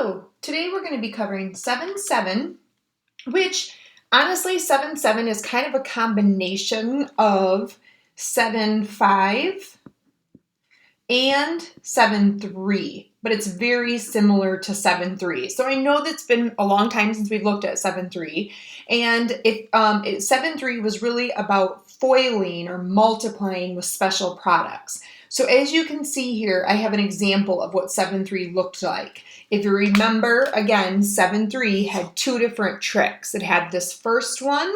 Hello, today we're going to be covering 7-7, which honestly 7-7 is kind of a combination of 7-5 and 7-3, but it's very similar to 7-3. So I know that's been a long time since we've looked at 7-3, and 7-3 was really about foiling or multiplying with special products. So as you can see here, I have an example of what 7-3 looked like. If you remember, again, 7-3 had two different tricks. It had this first one,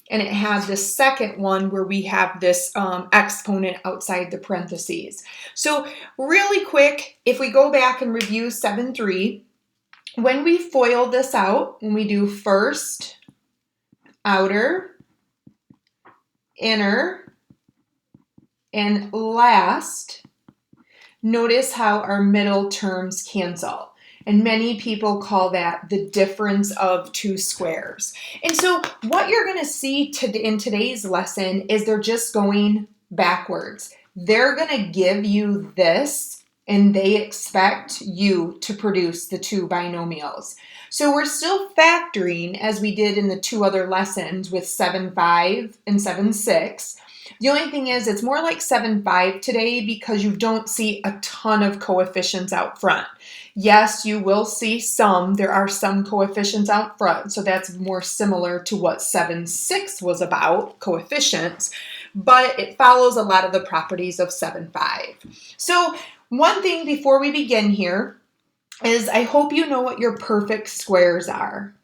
and it had the second one where we have this exponent outside the parentheses. So really quick, if we go back and review 7-3, when we FOIL this out, when we do first, outer, inner, and last, notice how our middle terms cancel. And many people call that the difference of two squares. And so what you're going to see in today's lesson is they're just going backwards. They're going to give you this, and they expect you to produce the two binomials. So we're still factoring as we did in the two other lessons with 7-5 and 7-6. The only thing is it's more like 7-5 today because you don't see a ton of coefficients out front. Yes, you will see some. There are some coefficients out front, so that's more similar to what 7-6 was about, coefficients, but it follows a lot of the properties of 7-5. So one thing before we begin here is I hope you know what your perfect squares are.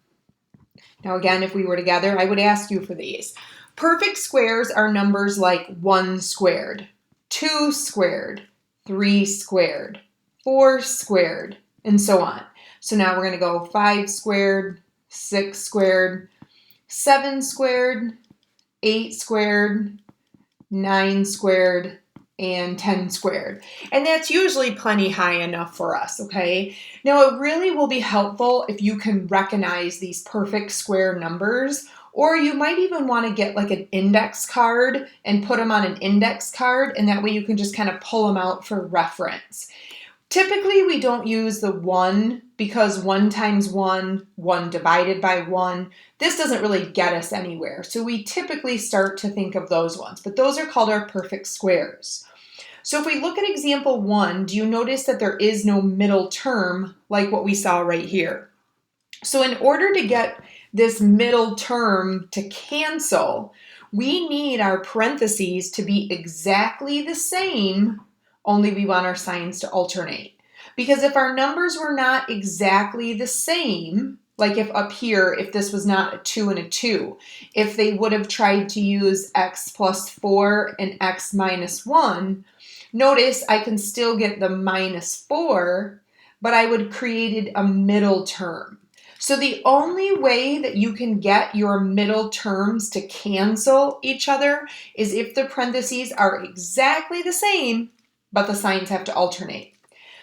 Now again, if we were together, I would ask you for these. Perfect squares are numbers like 1 squared, 2 squared, 3 squared, 4 squared, and so on. So now we're going to go 5 squared, 6 squared, 7 squared, 8 squared, 9 squared, and 10 squared. And that's usually plenty high enough for us, okay? Now it really will be helpful if you can recognize these perfect square numbers, or you might even want to get like an index card and put them on an index card, and that way you can just kind of pull them out for reference. Typically, we don't use the 1 because 1 times 1, 1 divided by 1, this doesn't really get us anywhere. So we typically start to think of those ones, but those are called our perfect squares. So if we look at example 1, do you notice that there is no middle term like what we saw right here? So in order to get this middle term to cancel, we need our parentheses to be exactly the same, only we want our signs to alternate. Because if our numbers were not exactly the same, like if up here, if this was not a 2 and a 2, if they would have tried to use x plus 4 and x minus 1, notice I can still get the minus 4, but I would have created a middle term. So the only way that you can get your middle terms to cancel each other is if the parentheses are exactly the same, but the signs have to alternate.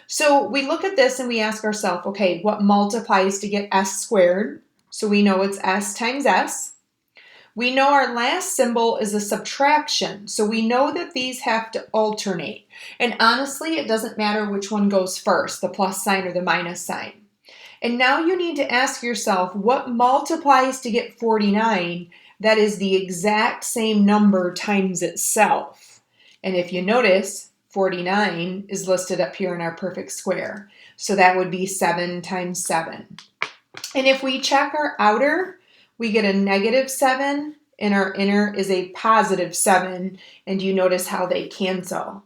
So we look at this and we ask ourselves, okay, what multiplies to get s squared? So we know it's s times s. We know our last symbol is a subtraction, so we know that these have to alternate. And honestly, it doesn't matter which one goes first, the plus sign or the minus sign. And now you need to ask yourself, what multiplies to get 49 that is the exact same number times itself? And if you notice, 49 is listed up here in our perfect square. So that would be 7 times 7. And if we check our outer, we get a -7, and our inner is a +7. And you notice how they cancel.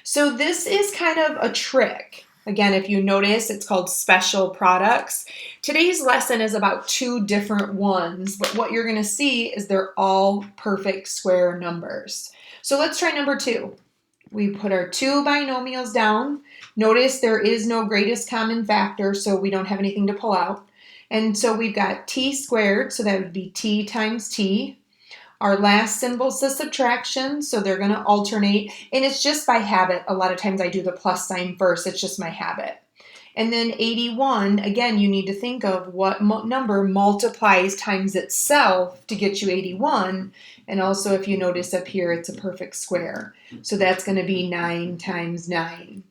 So this is kind of a trick. Again, if you notice, it's called special products. Today's lesson is about two different ones, but what you're going to see is they're all perfect square numbers. So let's try number 2. We put our two binomials down. Notice there is no greatest common factor, so we don't have anything to pull out. And so we've got t squared, so that would be t times t. Our last symbol is the subtraction, so they're going to alternate, and it's just by habit. A lot of times I do the plus sign first. It's just my habit. And then 81, again, you need to think of what number multiplies times itself to get you 81. And also, if you notice up here, it's a perfect square. So that's going to be 9 times 9.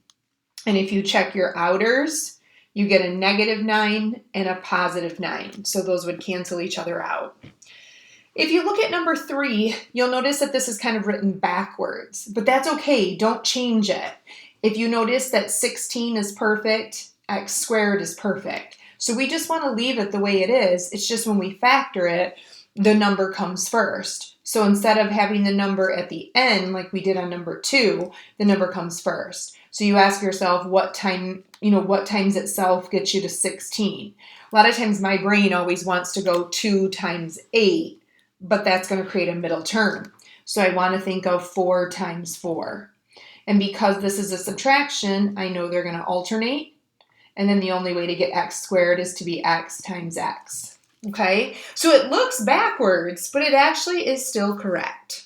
And if you check your outers, You get a -9 and a +9. So those would cancel each other out. If you look at number 3, you'll notice that this is kind of written backwards, but that's okay. Don't change it. If you notice that 16 is perfect, x squared is perfect. So we just want to leave it the way it is. It's just when we factor it, the number comes first. So instead of having the number at the end like we did on number 2, the number comes first. So you ask yourself what times itself gets you to 16. A lot of times my brain always wants to go 2 times 8, but that's going to create a middle term. So I want to think of 4 times 4. And because this is a subtraction, I know they're going to alternate. And then the only way to get x squared is to be x times x. Okay, so it looks backwards, but it actually is still correct.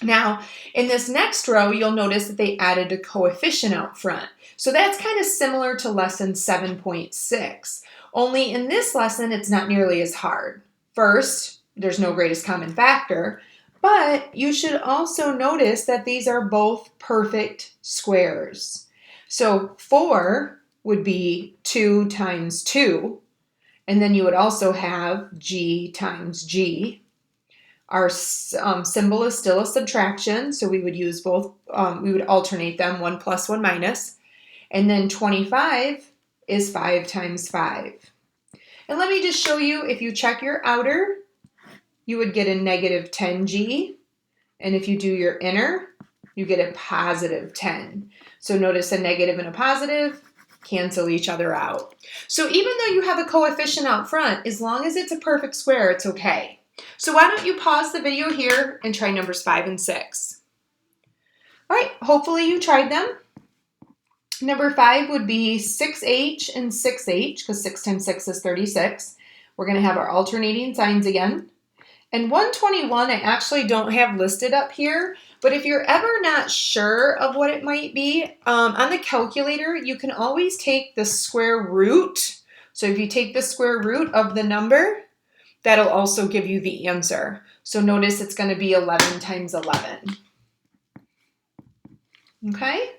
Now, in this next row, you'll notice that they added a coefficient out front. So that's kind of similar to lesson 7.6. Only in this lesson, it's not nearly as hard. First, there's no greatest common factor, but you should also notice that these are both perfect squares. So 4 would be 2 times 2. And then you would also have g times g. Our symbol is still a subtraction, so we would use both, we would alternate them, 1 plus, 1 minus. And then 25 is 5 times 5. And let me just show you, if you check your outer, you would get a -10g. And if you do your inner, you get a +10. So notice a negative and a positive cancel each other out. So even though you have a coefficient out front, as long as it's a perfect square, it's okay. So why don't you pause the video here and try numbers 5 and 6. All right, hopefully you tried them. Number 5 would be 6h and 6h, because 6 times 6 is 36. We're going to have our alternating signs again. And 121 I actually don't have listed up here, but if you're ever not sure of what it might be, on the calculator, you can always take the square root. So if you take the square root of the number, that'll also give you the answer. So notice it's going to be 11 times 11. Okay?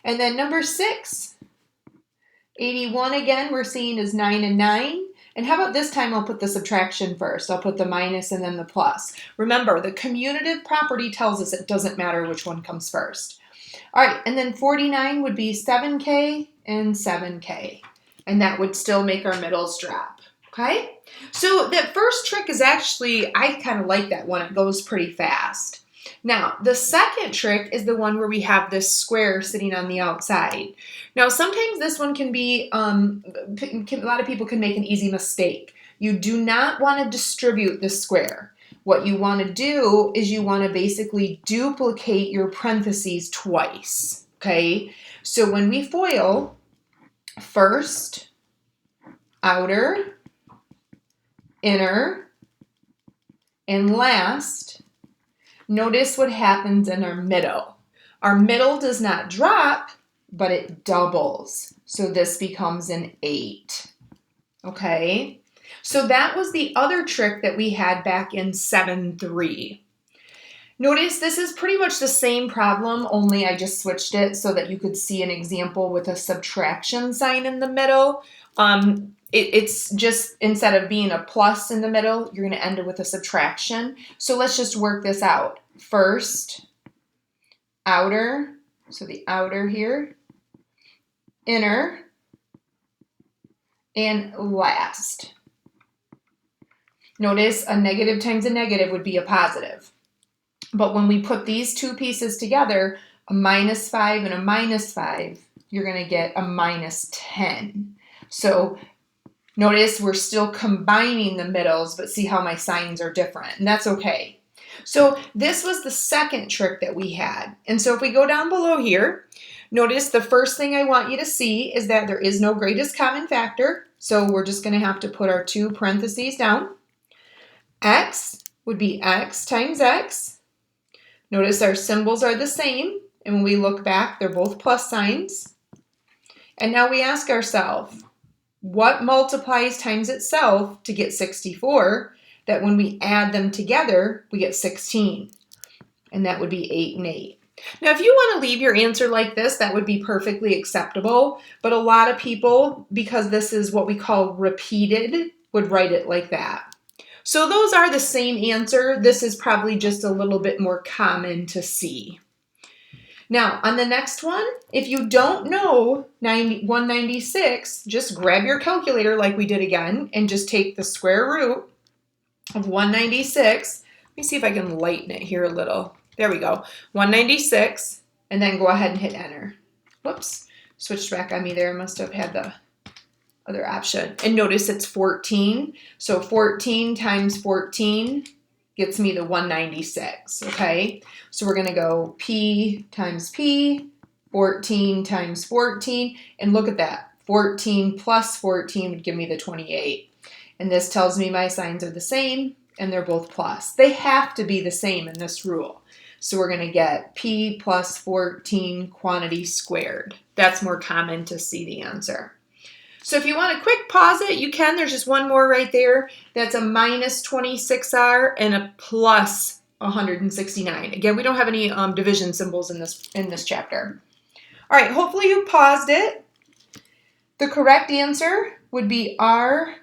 And then number 6, 81 again, we're seeing is 9 and 9. And how about this time I'll put the subtraction first. I'll put the minus and then the plus. Remember, the commutative property tells us it doesn't matter which one comes first. All right, and then 49 would be 7k and 7k. And that would still make our middles drop. Okay? So that first trick is actually, I kind of like that one. It goes pretty fast. Now, the second trick is the one where we have this square sitting on the outside. Now, sometimes this one can be, a lot of people can make an easy mistake. You do not want to distribute the square. What you want to do is you want to basically duplicate your parentheses twice, okay? So when we FOIL, first, outer, inner, and last, notice what happens in our middle. Our middle does not drop, but it doubles. So this becomes an 8. Okay? So that was the other trick that we had back in 7.3. Notice this is pretty much the same problem, only I just switched it so that you could see an example with a subtraction sign in the middle. It's just, instead of being a plus in the middle, you're going to end it with a subtraction. So let's just work this out. First, outer, so the outer here, inner, and last. Notice a negative times a negative would be a positive. But when we put these two pieces together, a -5 and a -5, you're going to get a -10. So notice we're still combining the middles, but see how my signs are different, and that's okay. So this was the second trick that we had. And so if we go down below here, notice the first thing I want you to see is that there is no greatest common factor. So we're just going to have to put our two parentheses down. X would be x times x. Notice our symbols are the same. And when we look back, they're both plus signs. And now we ask ourselves, what multiplies times itself to get 64, that when we add them together, we get 16? And that would be 8 and 8. Now, if you want to leave your answer like this, that would be perfectly acceptable. But a lot of people, because this is what we call repeated, would write it like that. So those are the same answer. This is probably just a little bit more common to see. Now, on the next one, if you don't know 196, just grab your calculator like we did again and just take the square root of 196. Let me see if I can lighten it here a little. There we go. 196, and then go ahead and hit enter. Whoops, switched back on me there. I must have had the other option. And notice it's 14. So 14 times 14 gets me the 196, okay? So we're gonna go P times P, 14 times 14, and look at that. 14 plus 14 would give me the 28. And this tells me my signs are the same, and they're both plus. They have to be the same in this rule. So we're gonna get P plus 14 quantity squared. That's more common to see the answer. So if you want to quick pause it, you can. There's just one more right there. That's a minus 26R and a plus 169. Again, we don't have any division symbols in this chapter. All right, hopefully you paused it. The correct answer would be R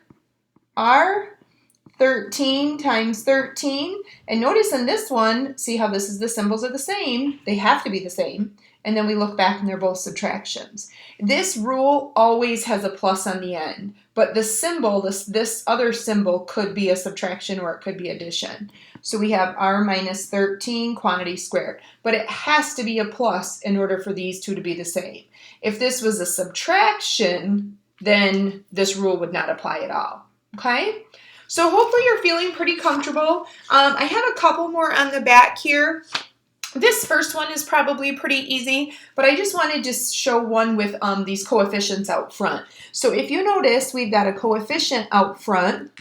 13 times 13. And notice in this one, see how this is the symbols are the same. They have to be the same. And then we look back and they're both subtractions. This rule always has a plus on the end, but the symbol, this other symbol could be a subtraction or it could be addition. So we have R minus 13 quantity squared, but it has to be a plus in order for these two to be the same. If this was a subtraction, then this rule would not apply at all, okay? So hopefully you're feeling pretty comfortable. I have a couple more on the back here. This first one is probably pretty easy, but I just wanted to show one with these coefficients out front. So if you notice, we've got a coefficient out front,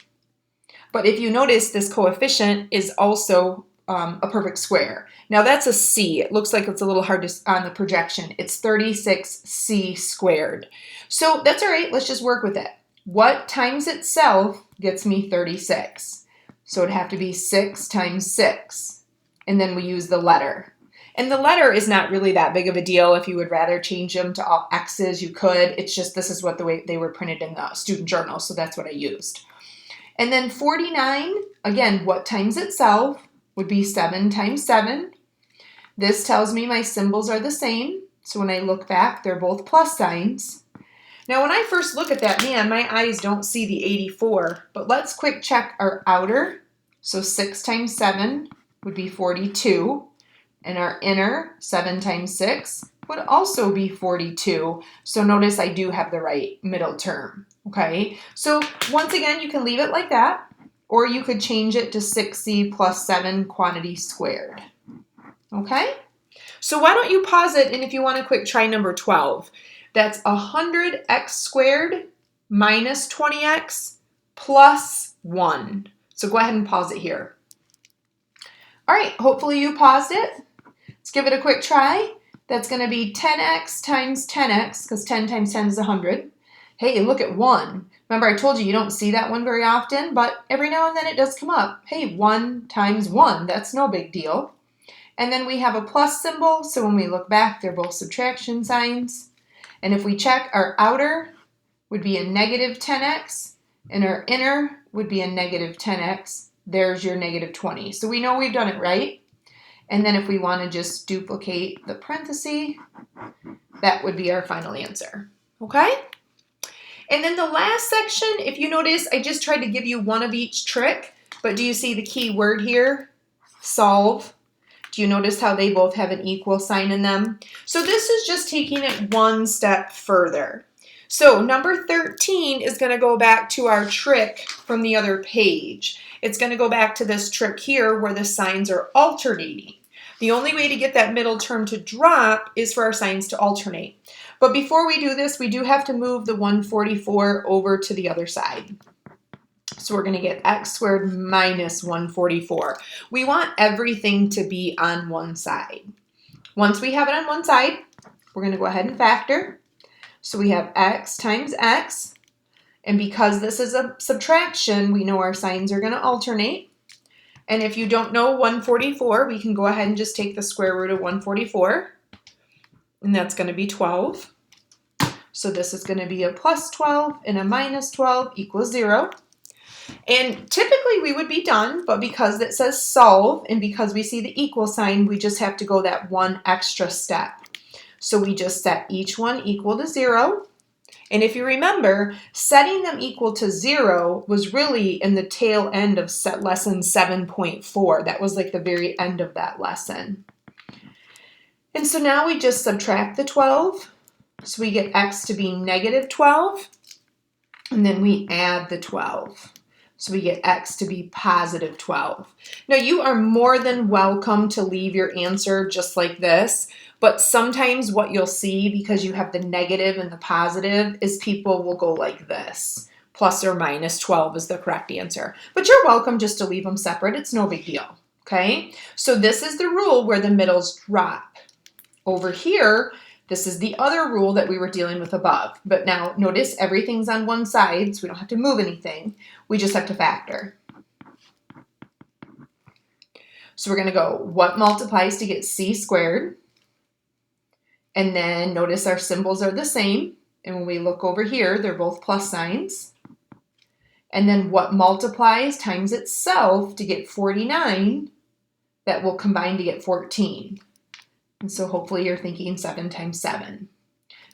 but if you notice, this coefficient is also a perfect square. Now that's a C. It looks like it's a little hard to, on the projection. It's 36C squared. So that's all right. Let's just work with it. What times itself gets me 36? So it'd have to be 6 times 6. And then we use the letter. And the letter is not really that big of a deal. If you would rather change them to all X's, you could. It's just this is what the way they were printed in the student journal, so that's what I used. And then 49, again, what times itself would be 7 times 7. This tells me my symbols are the same. So when I look back, they're both plus signs. Now when I first look at that, man, my eyes don't see the 84. But let's quick check our outer. So 6 times 7 would be 42, and our inner, 7 times 6, would also be 42. So notice I do have the right middle term, okay? So once again, you can leave it like that, or you could change it to 6C plus 7 quantity squared, okay? So why don't you pause it, and if you want to quick try number 12. That's 100x squared minus 20x plus 1. So go ahead and pause it here. All right, hopefully you paused it. Let's give it a quick try. That's going to be 10x times 10x, because 10 times 10 is 100. Hey, look at 1. Remember, I told you don't see that one very often, but every now and then it does come up. Hey, 1 times 1, that's no big deal. And then we have a plus symbol, so when we look back, they're both subtraction signs. And if we check, our outer would be a negative 10x, and our inner would be a negative 10x. There's your negative 20. So we know we've done it right. And then if we want to just duplicate the parenthesis, that would be our final answer. Okay? And then the last section, if you notice, I just tried to give you one of each trick. But do you see the key word here? Solve. Do you notice how they both have an equal sign in them? So this is just taking it one step further. So number 13 is going to go back to our trick from the other page. It's going to go back to this trick here where the signs are alternating. The only way to get that middle term to drop is for our signs to alternate. But before we do this, we do have to move the 144 over to the other side. So we're going to get x squared minus 144. We want everything to be on one side. Once we have it on one side, we're going to go ahead and factor. So we have x times x. And because this is a subtraction, we know our signs are going to alternate. And if you don't know 144, we can go ahead and just take the square root of 144. And that's going to be 12. So this is going to be a plus 12 and a minus 12 equals 0. And typically we would be done, but because it says solve and because we see the equal sign, we just have to go that one extra step. So we just set each one equal to 0. And if you remember, setting them equal to 0 was really in the tail end of lesson 7.4. That was like the very end of that lesson. And so now we just subtract the 12. So we get x to be negative 12. And then we add the 12. So we get x to be positive 12. Now you are more than welcome to leave your answer just like this. But sometimes what you'll see, because you have the negative and the positive, is people will go like this. Plus or minus 12 is the correct answer. But you're welcome just to leave them separate. It's no big deal. Okay? So this is the rule where the middles drop. Over here, this is the other rule that we were dealing with above. But now notice everything's on one side, so we don't have to move anything. We just have to factor. So we're going to go, what multiplies to get c squared? And then notice our symbols are the same. And when we look over here, they're both plus signs. And then what multiplies times itself to get 49, that will combine to get 14. And so hopefully you're thinking 7 times 7.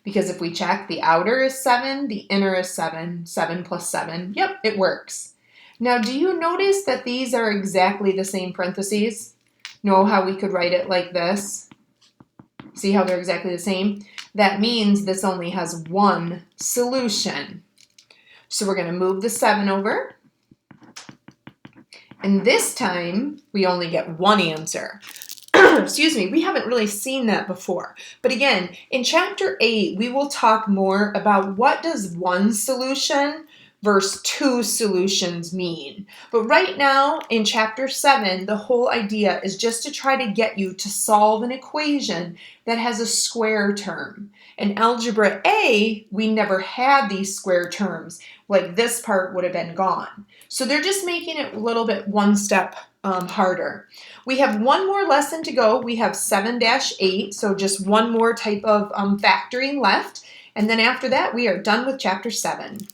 Because if we check, the outer is 7, the inner is 7, 7 plus 7. Yep, it works. Now, do you notice that these are exactly the same parentheses? Know how we could write it like this? See how they're exactly the same? That means this only has one solution. So we're going to move the 7 over. And this time, we only get one answer. Excuse me, we haven't really seen that before. But again, in chapter 8, we will talk more about what does one solution versus two solutions mean. But right now, in chapter 7, the whole idea is just to try to get you to solve an equation that has a square term. In Algebra A, we never had these square terms. Like this part would have been gone. So they're just making it a little bit one step harder. We have one more lesson to go. We have 7-8, so just one more type of factoring left. And then after that, we are done with chapter 7.